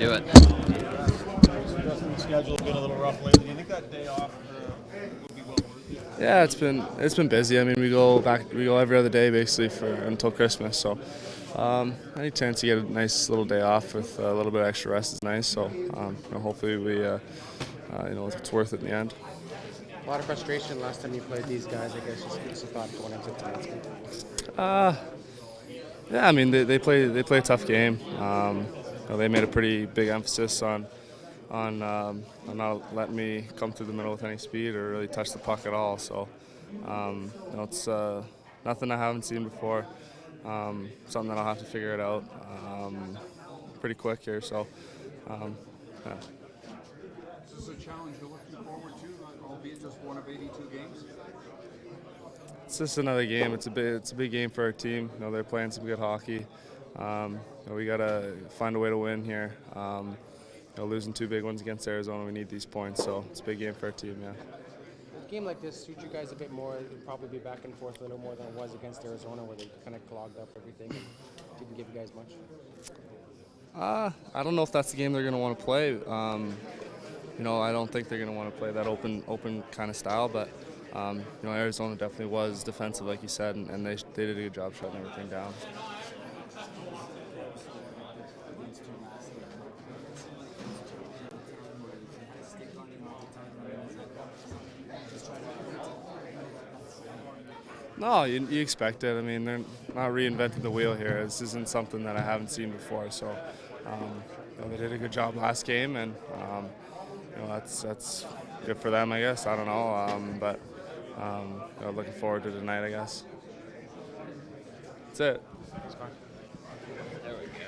do it. Justin's schedule been a little rough lately. Do you think that day off would be well worth it? Yeah, it's been busy. I mean, we go every other day basically until Christmas. So any chance to get a nice little day off with a little bit of extra rest is nice. So hopefully we it's worth it in the end. A lot of frustration last time you played these guys. I guess just give us a thought going into tonight's game. Yeah, I mean they play a tough game. They made a pretty big emphasis on not letting me come through the middle with any speed or really touch the puck at all. So it's nothing I haven't seen before. Something that I'll have to figure it out pretty quick here. So yeah. Is this a challenge you're looking forward to, albeit just one of 82 games? It's just another game. It's a big game for our team. They're playing some good hockey. We gotta find a way to win here. Losing two big ones against Arizona, we need these points. So it's a big game for our team. Yeah. A game like this suits you guys a bit more. It'd probably be back and forth a little more than it was against Arizona, where they kind of clogged up everything and didn't give you guys much. I don't know if that's the game they're going to want to play. I don't think they're going to want to play that open kind of style. But Arizona definitely was defensive, like you said, and they did a good job shutting everything down. No, you expect it. I mean, they're not reinventing the wheel here. This isn't something that I haven't seen before. So, they did a good job last game, and that's good for them, I guess. I don't know, but looking forward to tonight, I guess. That's it. There we go.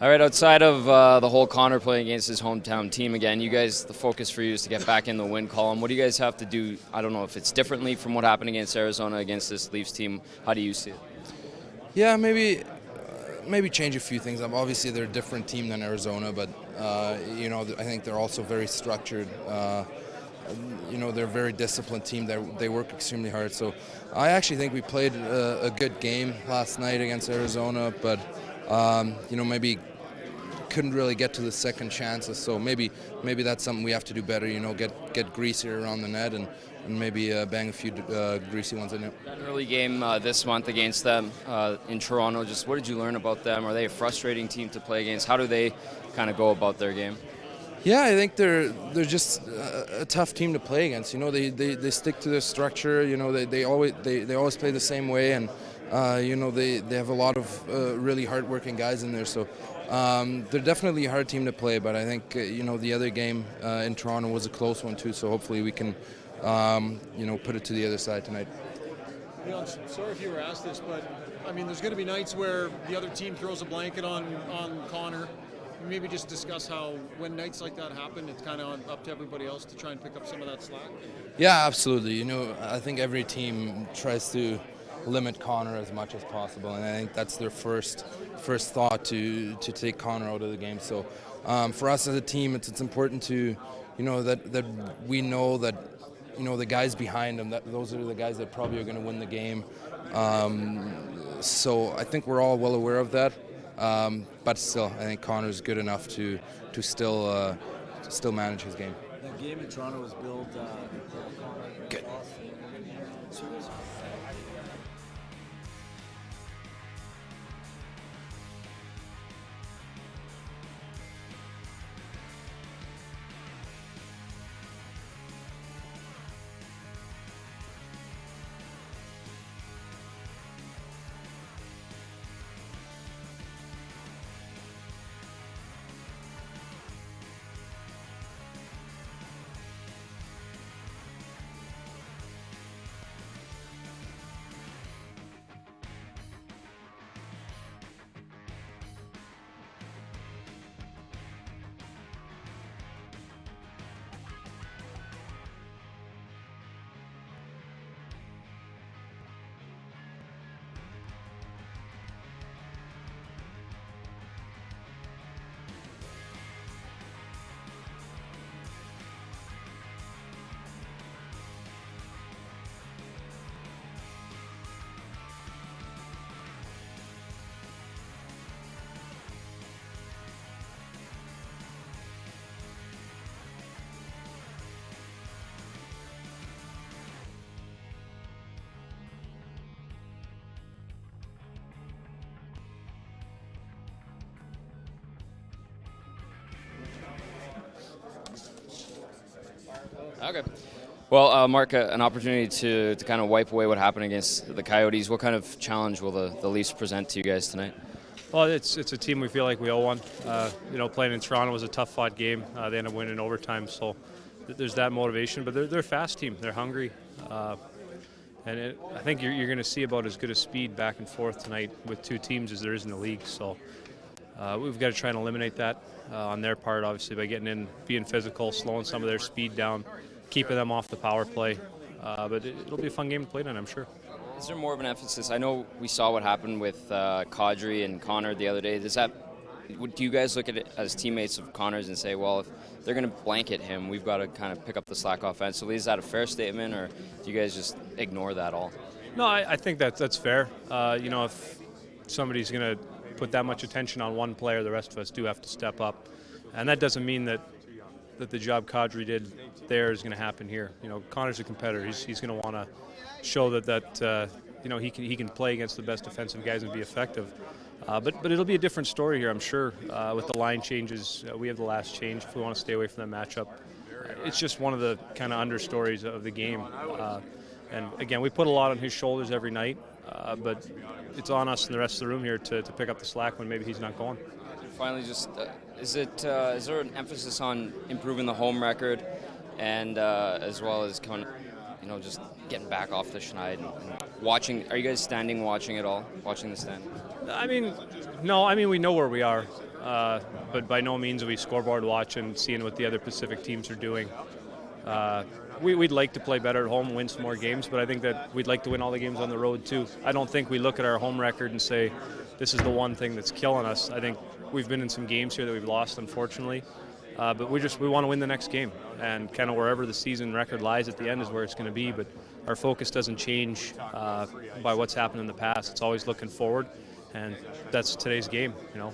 All right. Outside of the whole Connor playing against his hometown team again, you guys, the focus for you is to get back in the win column. What do you guys have to do? I don't know if it's differently from what happened against Arizona against this Leafs team. How do you see it? Yeah, maybe change a few things. Obviously, they're a different team than Arizona, but I think they're also very structured. They're a very disciplined team. They work extremely hard. So I actually think we played a good game last night against Arizona, but maybe couldn't really get to the second chances. So maybe that's something we have to do better. Get greasier around the net and maybe bang a few greasy ones in it. That early game this month against them in Toronto, just what did you learn about them? Are they a frustrating team to play against? How do they kind of go about their game? Yeah, I think they're just a tough team to play against. They stick to their structure. They always play the same way, and they have a lot of really hard-working guys in there. So they're definitely a hard team to play. But I think the other game in Toronto was a close one too. So hopefully we can put it to the other side tonight. Leon, sorry if you were asked this, but I mean, there's going to be nights where the other team throws a blanket on Connor. maybe just discuss how when nights like that happen, it's kind of up to everybody else to try and pick up some of that slack? Yeah, absolutely. You know, I think every team tries to limit Connor as much as possible, and I think that's their first thought to take Connor out of the game. So for us as a team, it's important to, you know, that we know that, you know, the guys behind him, that those are the guys that probably are going to win the game. So I think we're all well aware of that. But still, I think Connor's good enough to still manage his game. That game in Toronto was billed Good. Okay. Well, Mark, an opportunity to kind of wipe away what happened against the Coyotes. What kind of challenge will the Leafs present to you guys tonight? Well, it's a team we feel like we owe one. You know, playing in Toronto was a tough-fought game. They ended up winning in overtime, so there's that motivation. But they're a fast team. They're hungry. And I think you're going to see about as good a speed back and forth tonight with two teams as there is in the league. So we've got to try and eliminate that on their part, obviously, by getting in, being physical, slowing some of their speed down, keeping them off the power play. But it'll be a fun game to play tonight, I'm sure. Is there more of an emphasis? I know we saw what happened with Kadri and Connor the other day. Do you guys look at it as teammates of Connor's and say, well, if they're going to blanket him, we've got to kind of pick up the slack offensively? Is that a fair statement, or do you guys just ignore that all? No, I think that's fair. You know, if somebody's going to put that much attention on one player, the rest of us do have to step up. And that doesn't mean that the job Kadri did there is going to happen here. You know, Connor's a competitor. He's going to want to show that you know, he can play against the best defensive guys and be effective. But it'll be a different story here, I'm sure, with the line changes. We have the last change if we want to stay away from that matchup. It's just one of the kind of understories of the game. And again, we put a lot on his shoulders every night, but it's on us and the rest of the room here to pick up the slack when maybe he's not going. Finally, just is there an emphasis on improving the home record, and as well as just getting back off the schneid and watching? Are you guys standing watching it all? Watching the stand? I mean, no. I mean, we know where we are, but by no means are we scoreboard watching, seeing what the other Pacific teams are doing. We'd like to play better at home, win some more games, but I think that we'd like to win all the games on the road too. I don't think we look at our home record and say, this is the one thing that's killing us. I think we've been in some games here that we've lost, unfortunately, but we want to win the next game, and kind of wherever the season record lies at the end is where it's going to be. But our focus doesn't change by what's happened in the past. It's always looking forward, and that's today's game, you know.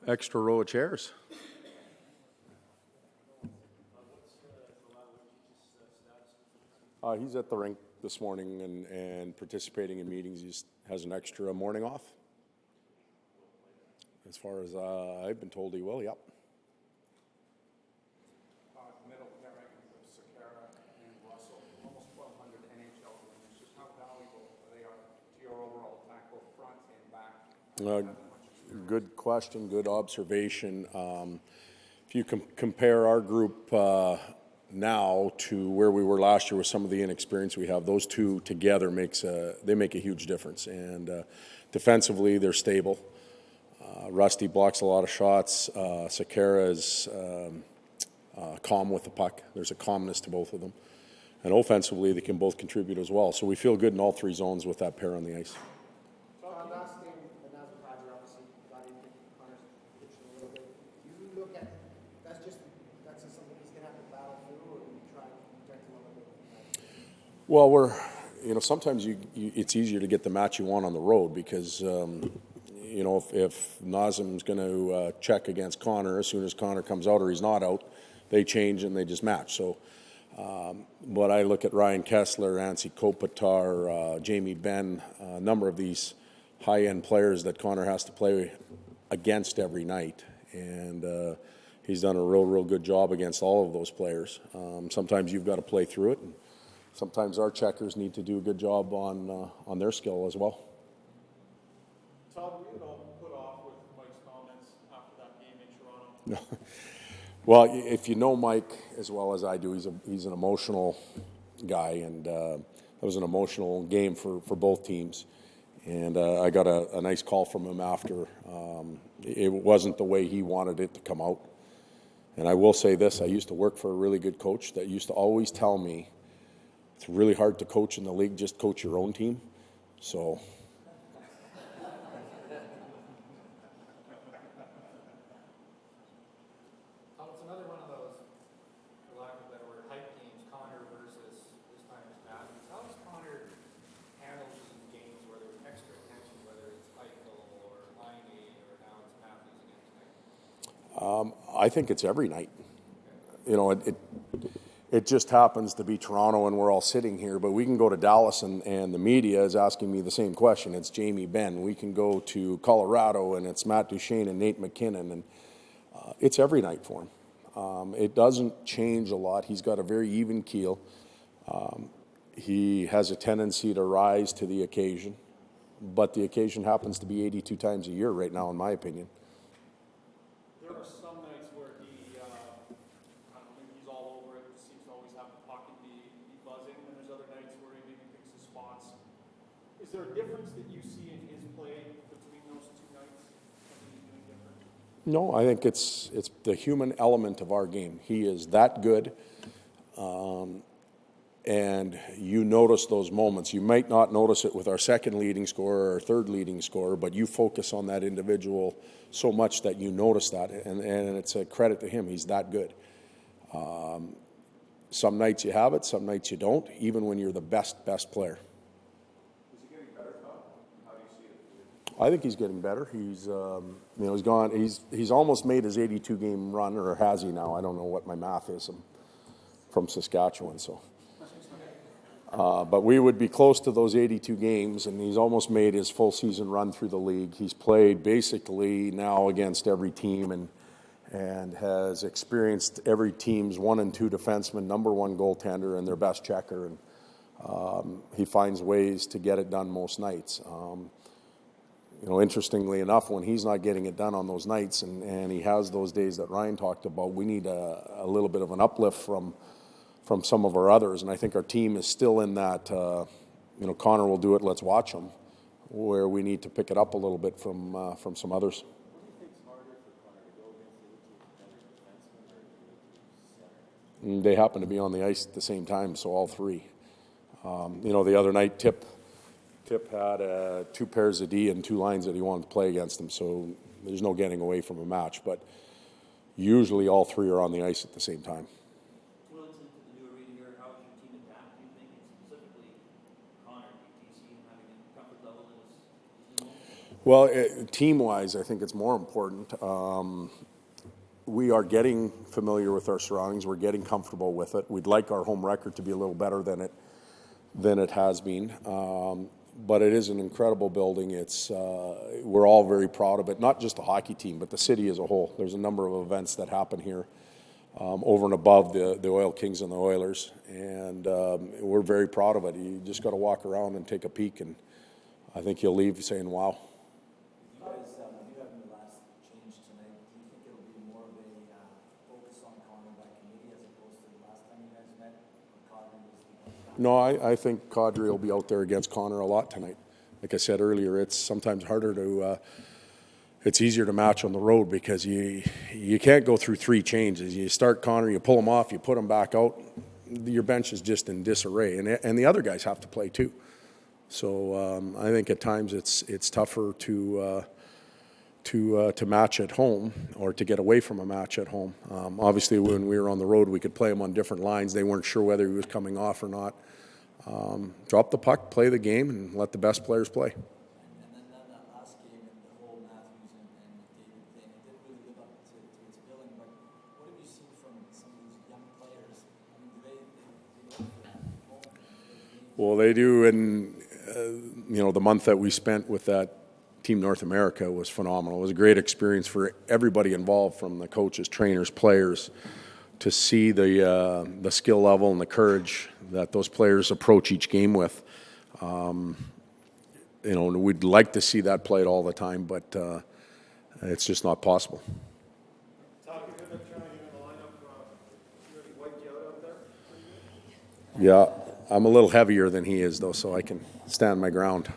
extra row of chairs. He's at the rink this morning and participating in meetings. He has an extra morning off. As far as I've been told he will, yep. Middle pairings of Sakara and Russell, almost 1,200 NHL winners. Just how valuable they are to your overall attack, both front and back? Good question, good observation. If you compare our group now to where we were last year with some of the inexperience we have, those two together make a huge difference. And defensively, they're stable. Rusty blocks a lot of shots. Sakara is calm with the puck. There's a calmness to both of them. And offensively, they can both contribute as well. So we feel good in all three zones with that pair on the ice. Last game, the Nazar Padre obviously got into Connor's pitch a little bit. You look at that's just something he's gonna have to battle through, or you try to protect him a little bit. Well, sometimes it's easier to get the match you want on the road because if Nazem's going to check against Connor, as soon as Connor comes out or he's not out, they change and they just match. So, but I look at Ryan Kessler, Anssi Kopitar, Jamie Benn, a number of these high-end players that Connor has to play against every night, and he's done a real good job against all of those players. Sometimes you've got to play through it, and sometimes our checkers need to do a good job on their skill as well. Todd, were you at all put off with Mike's comments after that game in Toronto? Well, if you know Mike as well as I do, he's an emotional guy, and it was an emotional game for both teams. And I got a nice call from him after. It wasn't the way he wanted it to come out. And I will say this, I used to work for a really good coach that used to always tell me, it's really hard to coach in the league, just coach your own team. So... It's another one of those, for lack of a better word, hype games, Connor versus this time it's Matthews. How does Connor handle these games where there's extra attention, whether it's Eichel or Laine or now it's Matthews again tonight? I think it's every night. It just happens to be Toronto and we're all sitting here, but we can go to Dallas and the media is asking me the same question. It's Jamie Benn. We can go to Colorado and it's Matt Duchene and Nate McKinnon, and it's every night for him. It doesn't change a lot. He's got a very even keel. He has a tendency to rise to the occasion, but the occasion happens to be 82 times a year right now, in my opinion. There are some nights where he's all over it, seems to always have the puck and be buzzing, and there's other nights where he maybe picks his spots. Is there a difference that you see in his play between those two nights? Something he's doing different? No, I think it's the human element of our game. He is that good, and you notice those moments. You might not notice it with our second leading scorer or our third leading scorer, but you focus on that individual so much that you notice that, and it's a credit to him. He's that good. Some nights you have it, some nights you don't, even when you're the best player. Is he getting better, Tom? How do you see it? I think he's getting better. He's he's gone. He's almost made his 82 game run, or has he now? I don't know what my math is. I'm from Saskatchewan, so. But we would be close to those 82 games, and he's almost made his full season run through the league. He's played basically now against every team, and has experienced every team's 1 and 2 defenseman, number 1 goaltender, and their best checker. And he finds ways to get it done most nights. Interestingly enough, when he's not getting it done on those nights, and he has those days that Ryan talked about, we need a little bit of an uplift from some of our others. And I think our team is still in that, Connor will do it, let's watch him, where we need to pick it up a little bit from some others. They happen to be on the ice at the same time, so all three. The other night, Tip had 2 pairs of D and 2 lines that he wanted to play against him, so there's no getting away from a match. But usually all 3 are on the ice at the same time. Well, into the new arena here, how does your team adapt? Do you think it's specifically Connor, do you see him having a comfort level in his Well, team-wise, I think it's more important. We are getting familiar with our surroundings. We're getting comfortable with it. We'd like our home record to be a little better than it has been. But it is an incredible building. We're all very proud of it, not just the hockey team, but the city as a whole. There's a number of events that happen here over and above the Oil Kings and the Oilers, and we're very proud of it. You just got to walk around and take a peek, and I think you'll leave saying, wow. You guys, you having the last change tonight, do you think it'll be more of a focus on Connor by committee as opposed to the last time you guys met? Or Connor was the No, I think Kadri will be out there against Connor a lot tonight. Like I said earlier, it's sometimes harder to it's easier to match on the road because you can't go through three changes. You start Connor, you pull him off, you put him back out. Your bench is just in disarray, and the other guys have to play too. So I think at times it's tougher to match at home or to get away from a match at home. Obviously, when we were on the road, we could play him on different lines. They weren't sure whether he was coming off or not. Drop the puck, play the game, and let the best players play. And then that last game, the whole Matthews and McDavid thing, it didn't really live up to its billing. But what have you seen from some of these young players? I mean, do they look for that moment? Well, they do, and the month that we spent with that Team North America was phenomenal. It was a great experience for everybody involved, from the coaches, trainers, players, to see the skill level and the courage that those players approach each game with. We'd like to see that played all the time, but it's just not possible. Todd, you good at trying to get in the lineup? You already wiped you out there? Yeah, I'm a little heavier than he is, though, so I can stand my ground.